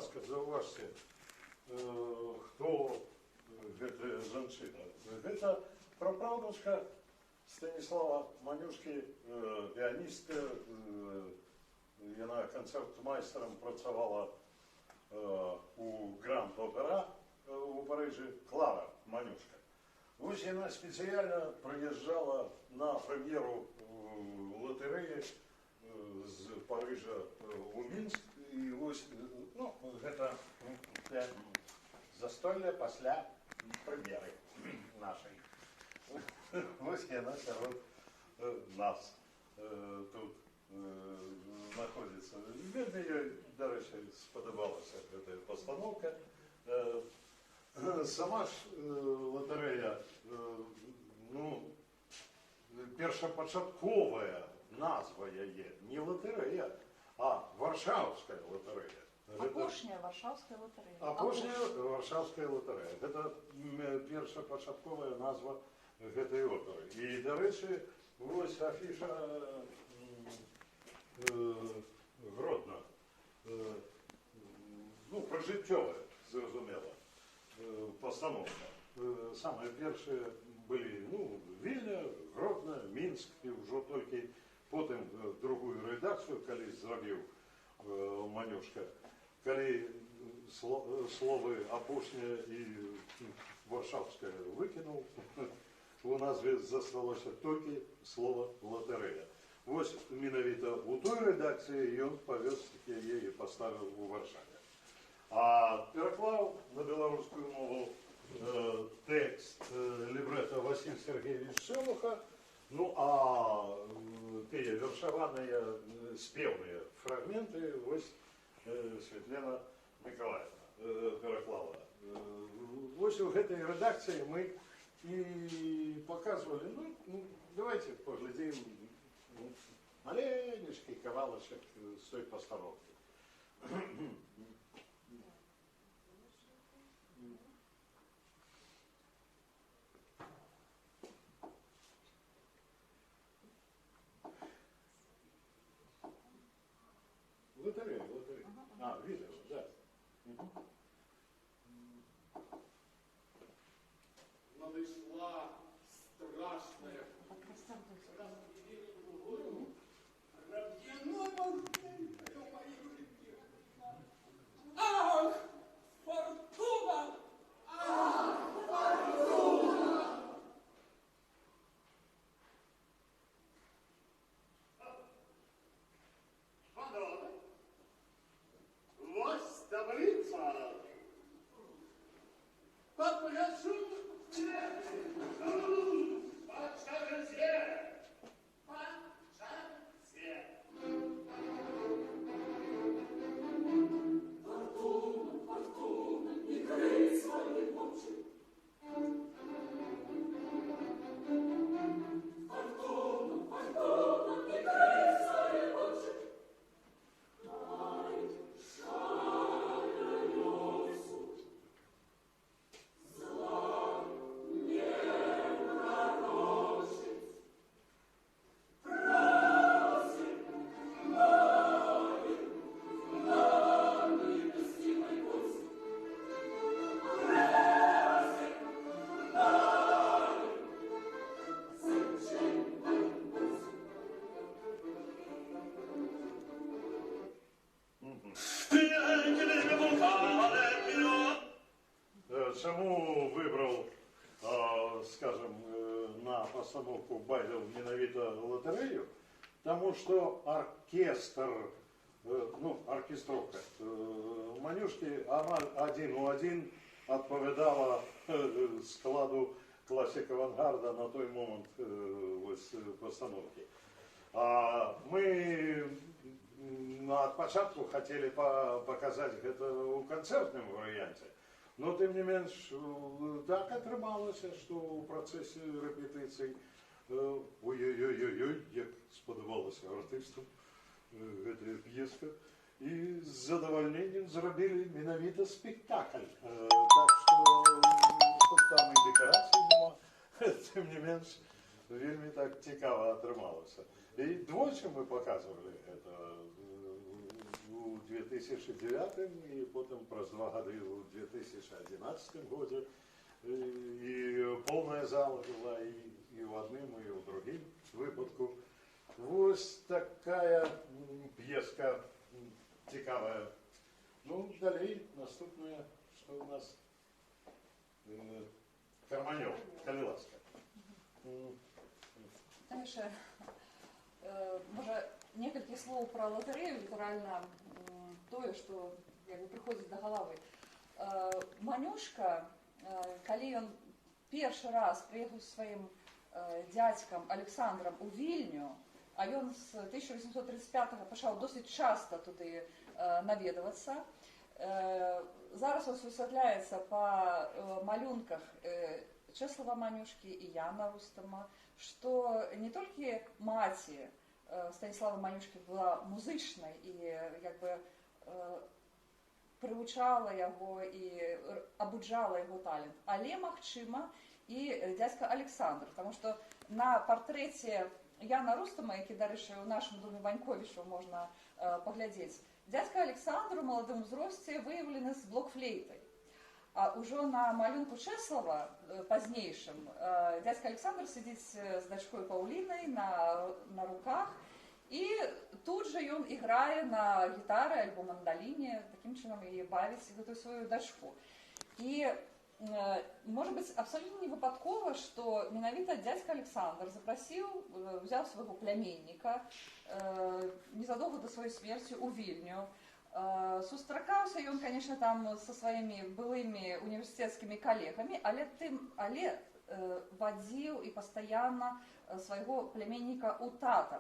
ласка, зауважце, хто гэтая жанчына. Гэта прапраўдачка Станіслава Манюшкі, піаністка, яна канцэртмайстарам працавала у Гранд-Опера у Парижы, Клара Манюшка. Вось яна спецыяльна прыязджала на прэм'еру латарэі з Парижа у Мінск, і вось, ну, гэта застолье пасля прэм'еры нашай. Вось яна сярод нас тут знаходзіцца. Вельмі ёй, дарэчы, спадабалася гэтая пастаноўка. Сама ж латарэя, ну, першапачатковая назва яе не латарэя, а Варшаўская латарэя. Апошняя Варшаўская латарэя. Апошняя Варшаўская латарэя. Гэта першапачатковая назва гэтай оперы. І, дарэчы, вось афіша Гродна. Ну, пражыццёвая, зразумела, пастаноўка. Самыя першыя былі, ну, Вільня, Гродна, Мінск, і ўжо толькі потым другую рэдакцыю, калі зрабіў Манюшка, калі словы апошняя і Варшаўская выкінуў, у назве засталося толькі слова латарэя. Вось менавіта у той рэдакцыі ён павёз яе і паставіў у Варшаве. А пераклаў на беларускую мову тэкст лібрэта Васіль Сергеевич Шэлуха, ну а тыя вершаваныя спеўныя фрагменты вось Светлана Миколаевна пераклала. Вось у гэтай рэдакцыі мы і показывали, ну, давайте поглядим маленечкий кавалочек с той постановки. Лотерея. А, видео, да. Надышла страшная. Ах, фортуна! Ах, фортуна! Панове, ось таблиця. Попрошу Чому вибрав, скажем, на постановку Байдел менавіта лотерею? Тому що оркестр, ну, оркестровка Манюшки один у один відповідала складу класик авангарда на той момент ось постановки. Мы от початку хотели показать это у концертном варианте. Но, тем не менш, так атрымалася, што ў працэсе рэпетыцый ой-ой-ой-ой, як спадабалася артыстам гэтая п'еска, і з задавальненнем зрабілі менавіта спектакль. Так што там і дэкарацый няма, тем не менш, вельмі так цікава атрымалася. І двойчы мы показывали это у 2009 і потім праз 2 гады у 2011 годзе. І повная зала была і ў адным, і ў другім выпадку. Вось такая п'еска цікавая. Ну, далей, наступная, што у нас? Карманёв, калі ласка. Там яшчэ, можа, некалькі слоў пра латарэю, літаральна тое, што як бы прыходзіць да галавы. Манюшка, калі ён першы раз прыехаў з сваім дзядзькам Александрам у Вільню, а ён з 1835 пачаў досыць часта туды наведвацца. Зараз ось высвятляецца па малюнках Чэслава Манюшкі і Яна Рустама, што не толькі маці Станіслава Манюшкі была музычнай і як бы прывучала яго і абуджала яго талент, але, магчыма, і дзядзька Александр, таму што на партрэце Яна Рустама, які, дарэчы, у нашым доме Ваньковічу можна паглядзець, дзядзька Александр у маладым узросце выяўлены з блокфлейтай. А ўжо на малюнку Чэслава, пазнейшым, дзядзька Александр сидзіць з дачкой Паўлінай на руках, і тут жа ён іграе на гітары альбо мандаліне, такім чынам яе бавіць гэтую сваю дачку. І может быть, абсолютно не выпадкова, што менавіта дзядзька Александр взяў свайго пляменніка незадоўга да сваёй смерці ў Вільню. Сустракаўся ён, конечно, там са сваімі былымі універсітэцкімі калегамі, але вадзіў і пастаянна свайго пляменніка ў тэатр.